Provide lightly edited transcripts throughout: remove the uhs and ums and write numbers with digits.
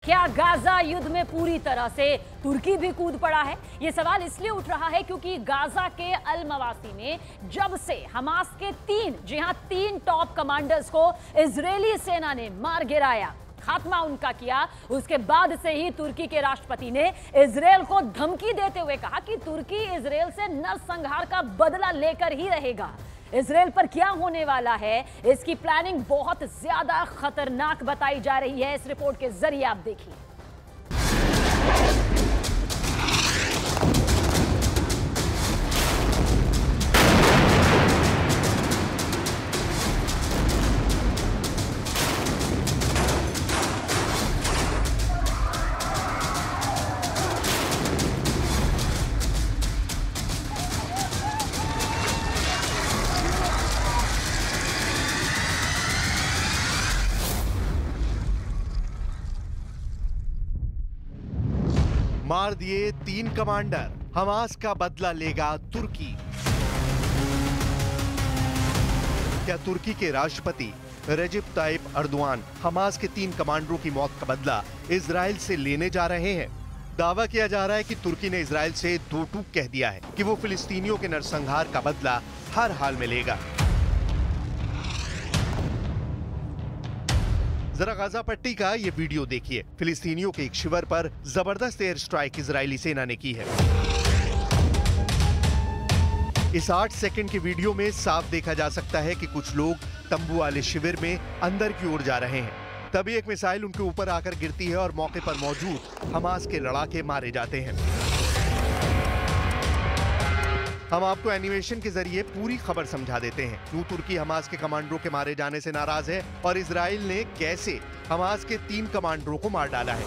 क्या गाजा युद्ध में पूरी तरह से तुर्की भी कूद पड़ा है? यह सवाल इसलिए उठ रहा है क्योंकि गाजा के अल मवासी में जब से हमास के तीन टॉप कमांडर्स को इजरायली सेना ने मार गिराया, खात्मा उनका किया, उसके बाद से ही तुर्की के राष्ट्रपति ने इजरायल को धमकी देते हुए कहा कि तुर्की इजरायल से नरसंहार का बदला लेकर ही रहेगा। इजरायल पर क्या होने वाला है, इसकी प्लानिंग बहुत ज्यादा खतरनाक बताई जा रही है। इस रिपोर्ट के जरिए आप देखिए। मार दिए 3 कमांडर, हमास का बदला लेगा तुर्की। क्या तुर्की के राष्ट्रपति रेजिप ताइप अर्दोआन हमास के 3 कमांडरों की मौत का बदला इजराइल से लेने जा रहे हैं? दावा किया जा रहा है कि तुर्की ने इजराइल से दो टूक कह दिया है कि वो फिलिस्तीनियों के नरसंहार का बदला हर हाल में लेगा। जरा गाजा पट्टी का ये वीडियो देखिए। फिलिस्तीनियों के एक शिविर पर जबरदस्त एयर स्ट्राइक इजरायली सेना ने की है। इस 8 सेकंड के वीडियो में साफ देखा जा सकता है कि कुछ लोग तंबू वाले शिविर में अंदर की ओर जा रहे हैं। तभी एक मिसाइल उनके ऊपर आकर गिरती है और मौके पर मौजूद हमास के लड़ाके मारे जाते हैं। हम आपको एनिमेशन के जरिए पूरी खबर समझा देते हैं। क्यों तुर्की हमास के कमांडरों के मारे जाने से नाराज है और इजराइल ने कैसे हमास के 3 कमांडरों को मार डाला है।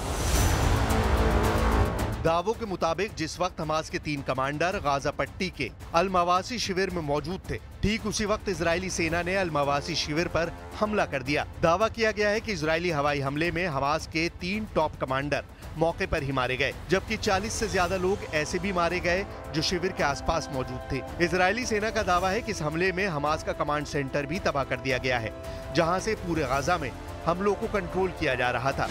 दावों के मुताबिक जिस वक्त हमास के 3 कमांडर गाजा पट्टी के अल मवासी शिविर में मौजूद थे, ठीक उसी वक्त इजरायली सेना ने अल मवासी शिविर पर हमला कर दिया। दावा किया गया है कि इजरायली हवाई हमले में हमास के 3 टॉप कमांडर मौके पर ही मारे गए, जबकि 40 से ज्यादा लोग ऐसे भी मारे गए जो शिविर के आसपास मौजूद थे। इजरायली सेना का दावा है कि इस हमले में हमास का कमांड सेंटर भी तबाह कर दिया गया है, जहां से पूरे गाजा में हमलों को कंट्रोल किया जा रहा था।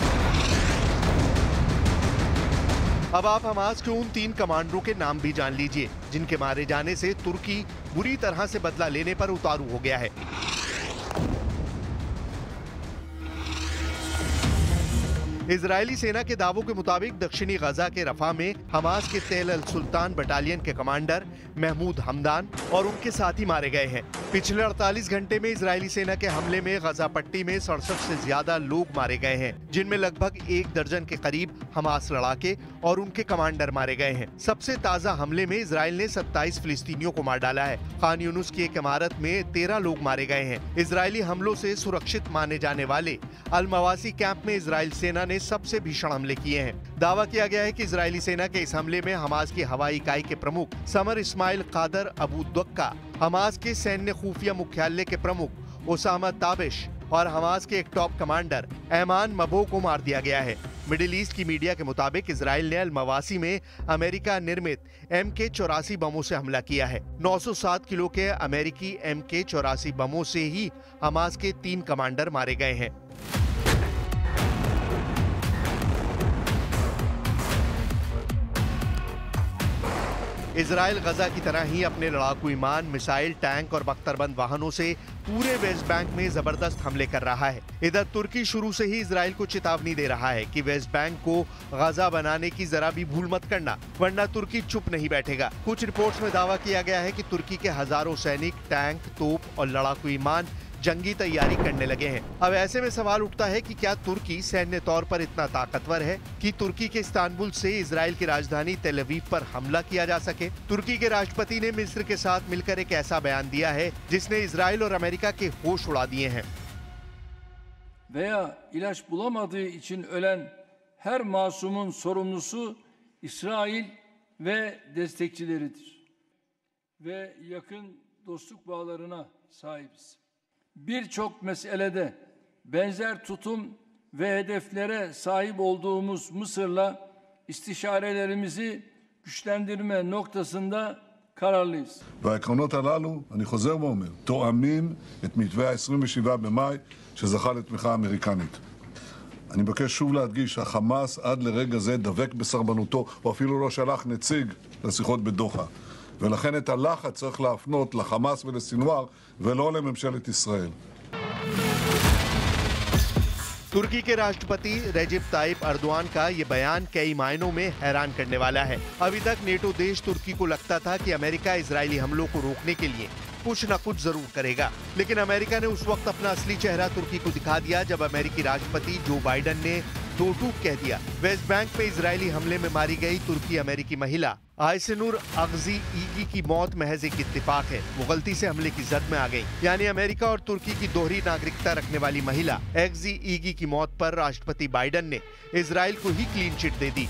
अब आप हमास के उन 3 कमांडरों के नाम भी जान लीजिए जिनके मारे जाने से तुर्की बुरी तरह से बदला लेने पर उतारू हो गया है। इजरायली सेना के दावों के मुताबिक दक्षिणी गजा के रफा में हमास के तेल अल सुल्तान बटालियन के कमांडर महमूद हमदान और उनके साथी मारे गए हैं। पिछले 48 घंटे में इजरायली सेना के हमले में गजा पट्टी में 67 से ज्यादा लोग मारे गए हैं, जिनमें लगभग 1 दर्जन के करीब हमास लड़ाके और उनके कमांडर मारे गए हैं। सबसे ताजा हमले में इजराइल ने 27 फिलिस्तीनियों को मार डाला है। खान यूनुस की एक इमारत में 13 लोग मारे गए हैं। इजरायली हमलों से सुरक्षित माने जाने वाले अल मवासी कैंप में इजराइल सेना ने सबसे भीषण हमले किए हैं। दावा किया गया है कि इजरायली सेना के इस हमले में हमास की हवाई इकाई के प्रमुख समर इस्माइल कादर अबू द्वक्का, हमास के सैन्य खुफिया मुख्यालय के प्रमुख ओसामा ताबिश और हमास के एक टॉप कमांडर ऐमान मबो को मार दिया गया है। मिडिल ईस्ट की मीडिया के मुताबिक इजराइल ने अल मवासी में अमेरिका निर्मित MK-84 बमों से हमला किया है। 907 किलो के अमेरिकी MK-84 बमों से ही हमास के 3 कमांडर मारे गए हैं। इजराइल गजा की तरह ही अपने लड़ाकू विमान, मिसाइल, टैंक और बख्तरबंद वाहनों से पूरे वेस्ट बैंक में जबरदस्त हमले कर रहा है। इधर तुर्की शुरू से ही इजराइल को चेतावनी दे रहा है कि वेस्ट बैंक को गजा बनाने की जरा भी भूल मत करना, वरना तुर्की चुप नहीं बैठेगा। कुछ रिपोर्ट्स में दावा किया गया है कि तुर्की के हजारों सैनिक, टैंक, तोप और लड़ाकू विमान जंगी तैयारी करने लगे हैं। अब ऐसे में सवाल उठता है कि क्या तुर्की सैन्य तौर पर इतना ताकतवर है कि तुर्की के इस्तांबुल से इजराइल की राजधानी तेल अवीव पर हमला किया जा सके? तुर्की के राष्ट्रपति ने मिस्र के साथ मिलकर एक ऐसा बयान दिया है जिसने इजराइल और अमेरिका के होश उड़ा दिए हैं। veya ilaç bulamadığı için ölen her masumun sorumlusu İsrail ve destekçileridir. Ve yakın dostluk bağlarına sahibiz. Birçok meselede benzer tutum ve hedeflere sahip olduğumuz Mısır'la istişarelerimizi güçlendirme noktasında kararlıyız. והעקרונות הללו, אני חוזר ואומר, תואמים את מתווה ה-27 במאי שזכה לתמיכה אמריקנית. אני מבקש שוב להדגיש שהחמאס עד לרגע זה דבק בסרבנותו, הוא אפילו לא שלח נציג לשיחות בדוחה. ולכן את הלחץ צריך להפנות לחמאס ולסינואר ולא לממשלת ישראל. तुर्की के राष्ट्रपति रेजिप type Erdogan का ये बयान कई मायनों में हैरान करने वाला है। अभी तक नेटो देश तुर्की को लगता था कि अमेरिका इजरायली हमलों को रोकने के लिए कुछ न कुछ जरूर करेगा, लेकिन अमेरिका ने उस वक्त अपना असली चेहरा तुर्की को दिखा दिया जब अमेरिकी राष्ट्रपति जो बाइडेन ने दो टूक कह दिया। वेस्ट बैंक में इजरायली हमले में मारी गई तुर्की अमेरिकी महिला आयसेनूर अगजी ईगी की मौत महज एक इत्तेफाक है, वो गलती से हमले की जद में आ गई। यानी अमेरिका और तुर्की की दोहरी नागरिकता रखने वाली महिला अगजी ईगी की मौत पर राष्ट्रपति बाइडेन ने इजराइल को ही क्लीन चिट दे दी।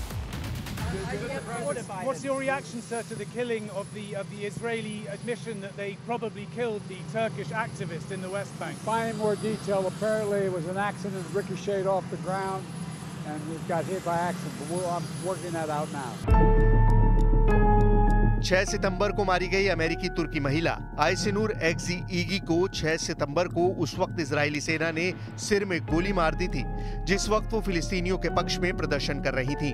What's your reaction, sir, to the killing of the Israeli admission that they probably killed the Turkish activist in the West Bank? Finding more detail, apparently it was an accident, ricocheted off the ground, and it got hit by accident. But I'm working that out now. 6 सितंबर को मारी गई अमेरिकी तुर्की महिला आयसेनूर अगजी ईगी को 6 सितंबर को उस वक्त Israeli सेना ने सिर में गोली मार दी थी, जिस वक्त वो फिलिस्तीनियों के पक्ष में प्रदर्शन कर रही थी।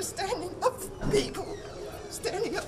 Standing up for people, standing up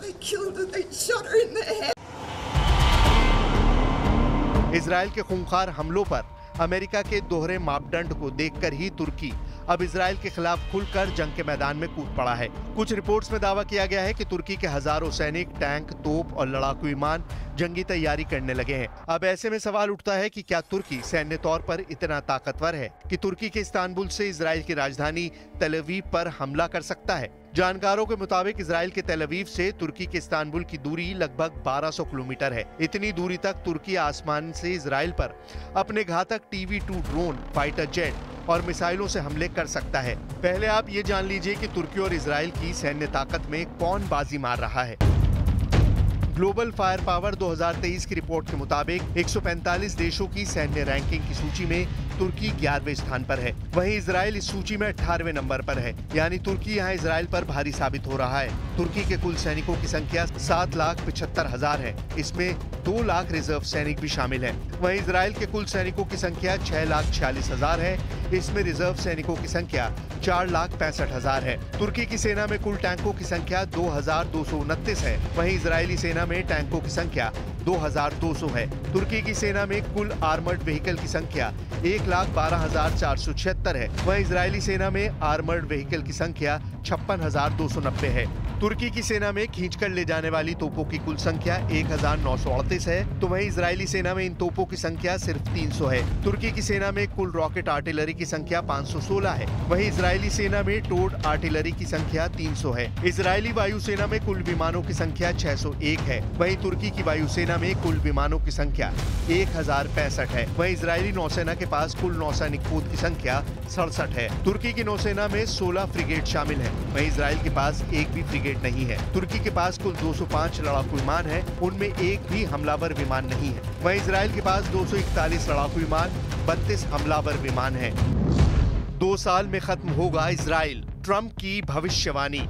They killed her, they shot her in the head. Israel के खूंखार हमलों पर अमेरिका के दोहरे मापदंड को देखकर ही तुर्की अब इजराइल के खिलाफ खुलकर जंग के मैदान में कूद पड़ा है। कुछ रिपोर्ट्स में दावा किया गया है कि तुर्की के हजारों सैनिक, टैंक, तोप और लड़ाकू विमान जंगी तैयारी करने लगे हैं। अब ऐसे में सवाल उठता है कि क्या तुर्की सैन्य तौर पर इतना ताकतवर है कि तुर्की के इस्तांबुल से इजराइल की राजधानी तेल अवीव पर हमला कर सकता है? जानकारों के मुताबिक इजराइल के तेल अवीव से तुर्की के इस्तांबुल की दूरी लगभग 1200 किलोमीटर है। इतनी दूरी तक तुर्की आसमान से इजराइल पर अपने घातक TB2 ड्रोन, फाइटर जेट और मिसाइलों से हमले कर सकता है। पहले आप ये जान लीजिए कि तुर्की और इजराइल की सैन्य ताकत में कौन बाजी मार रहा है। ग्लोबल फायर पावर 2023 की रिपोर्ट के मुताबिक 145 देशों की सैन्य रैंकिंग की सूची में तुर्की 11वें स्थान पर है। वहीं इजराइल इस सूची में 18वें नंबर पर है, यानी तुर्की यहां इजराइल पर भारी साबित हो रहा है। तुर्की के कुल सैनिकों की संख्या 7,75,000 है, इसमें 2 लाख रिजर्व सैनिक भी शामिल हैं। वहीं इजराइल के कुल सैनिकों की संख्या 6,46,000 है, इसमें रिजर्व सैनिकों की संख्या 4,65,000 है। तुर्की की सेना में कुल टैंकों की संख्या 2,229 है, वहीं इजरायली सेना में टैंकों की संख्या 2,200 है। तुर्की की सेना में कुल आर्मर्ड व्हीकल की संख्या 1,12,476 है, वहीं इजरायली सेना में आर्मर्ड व्हीकल की संख्या 56,290 है। तुर्की की सेना में खींचकर ले जाने वाली तोपों की कुल संख्या 1,938 है, तो वहीं इजरायली सेना में इन तोपों की संख्या सिर्फ 300 है। तुर्की की सेना में कुल रॉकेट आर्टिलरी की संख्या 516 है, वहीं इजरायली सेना में टोड आर्टिलरी की संख्या 300 है। इजरायली वायुसेना में कुल विमानों की संख्या 601 है, वहीं तुर्की की वायुसेना में कुल विमानों की संख्या 1,065 है। वहीं इजरायली नौसेना के पास कुल नौसैनिक पोत की संख्या 67 है। तुर्की की नौसेना में 16 फ्रिगेट शामिल है, वहीं इजराइल के पास एक भी फ्रिगेट नहीं है। तुर्की के पास कुल 205 लड़ाकू विमान है, उनमें एक भी हमलावर विमान नहीं है। वहीं इजराइल के पास 241 लड़ाकू विमान, 32 हमलावर विमान है। 2 साल में खत्म होगा इजराइल, ट्रंप की भविष्यवाणी।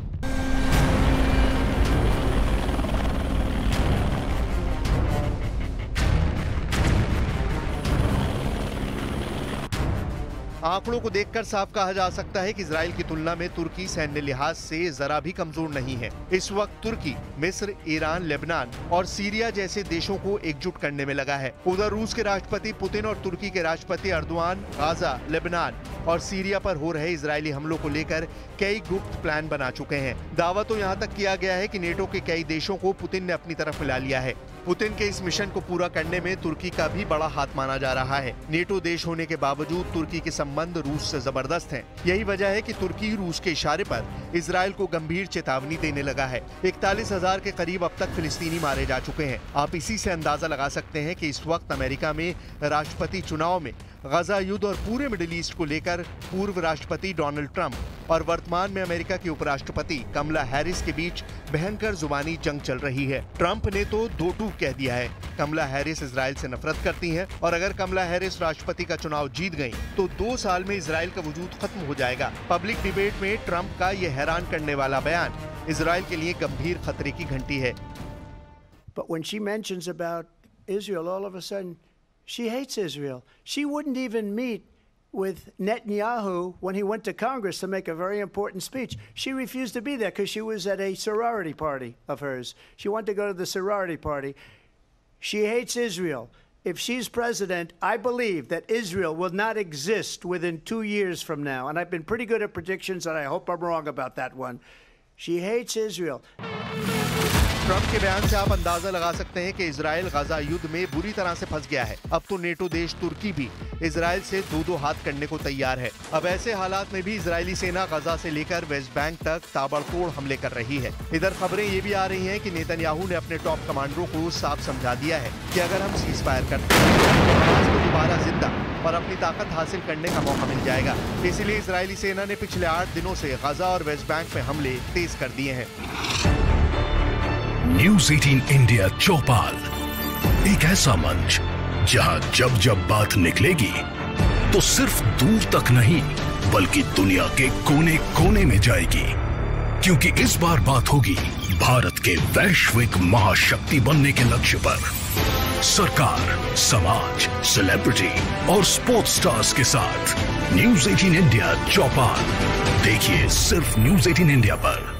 आंकड़ों को देखकर साफ कहा जा सकता है कि इजराइल की तुलना में तुर्की सैन्य लिहाज से जरा भी कमजोर नहीं है। इस वक्त तुर्की मिस्र, ईरान, लेबनान और सीरिया जैसे देशों को एकजुट करने में लगा है। उधर रूस के राष्ट्रपति पुतिन और तुर्की के राष्ट्रपति अर्दोआन गाजा, लेबनान और सीरिया पर हो रहे इजरायली हमलों को लेकर कई गुप्त प्लान बना चुके हैं। दावा तो यहाँ तक किया गया है कि नेटो के कई देशों को पुतिन ने अपनी तरफ मिला लिया है। पुतिन के इस मिशन को पूरा करने में तुर्की का भी बड़ा हाथ माना जा रहा है। नेटो देश होने के बावजूद तुर्की के संबंध रूस से जबरदस्त हैं। यही वजह है कि तुर्की रूस के इशारे पर इजराइल को गंभीर चेतावनी देने लगा है। 41,000 के करीब अब तक फिलिस्तीनी मारे जा चुके हैं। आप इसी से अंदाजा लगा सकते हैं कि इस वक्त अमेरिका में राष्ट्रपति चुनाव में गजा युद्ध और पूरे मिडिल ईस्ट को लेकर पूर्व राष्ट्रपति डोनाल्ड ट्रंप और वर्तमान में अमेरिका की उपराष्ट्रपति कमला हैरिस के बीच भयंकर जुबानी जंग चल रही है। ट्रंप ने तो दो टूक कह दिया है। कमला हैरिस इजराइल से नफरत करती हैं और अगर कमला हैरिस राष्ट्रपति का चुनाव जीत गई तो 2 साल में इजराइल का वजूद खत्म हो जाएगा। पब्लिक डिबेट में ट्रंप का ये हैरान करने वाला बयान इजराइल के लिए गंभीर खतरे की घंटी है। But when she mentions about Israel, all of a sudden, she hates Israel. She wouldn't even meet with Netanyahu when he went to Congress to make a very important speech. She refused to be there because she was at a sorority party of hers. She wanted to go to the sorority party. She hates Israel. If she's president, I believe that Israel will not exist within 2 years from now. And I've been pretty good at predictions, and I hope I'm wrong about that one. She hates Israel. Trump के बयान से आप अंदाजा लगा सकते हैं कि Israel गजा युद्ध में बुरी तरह से फंस गया है। अब तो नेटो देश तुर्की भी इजराइल से 2-2 हाथ करने को तैयार है। अब ऐसे हालात में भी इजरायली सेना गजा से लेकर वेस्ट बैंक तक ताबड़तोड़ हमले कर रही है। इधर खबरें ये भी आ रही हैं कि नेतन्याहू ने अपने टॉप कमांडरों को साफ समझा दिया है कि अगर हम सीज फायर करते हैं तो हमास को दोबारा जिंदा और अपनी ताकत हासिल करने का मौका मिल जाएगा। इसलिए इजरायली सेना ने पिछले 8 दिनों से गजा और वेस्ट बैंक में हमले तेज कर दिए हैं। न्यूज़ 18 इंडिया चौपाल, एक ऐसा मंच जहां जब जब बात निकलेगी तो सिर्फ दूर तक नहीं बल्कि दुनिया के कोने कोने में जाएगी, क्योंकि इस बार बात होगी भारत के वैश्विक महाशक्ति बनने के लक्ष्य पर। सरकार, समाज, सेलिब्रिटी और स्पोर्ट्स स्टार्स के साथ न्यूज़ 18 इंडिया चौपाल देखिए सिर्फ न्यूज़ 18 इंडिया पर।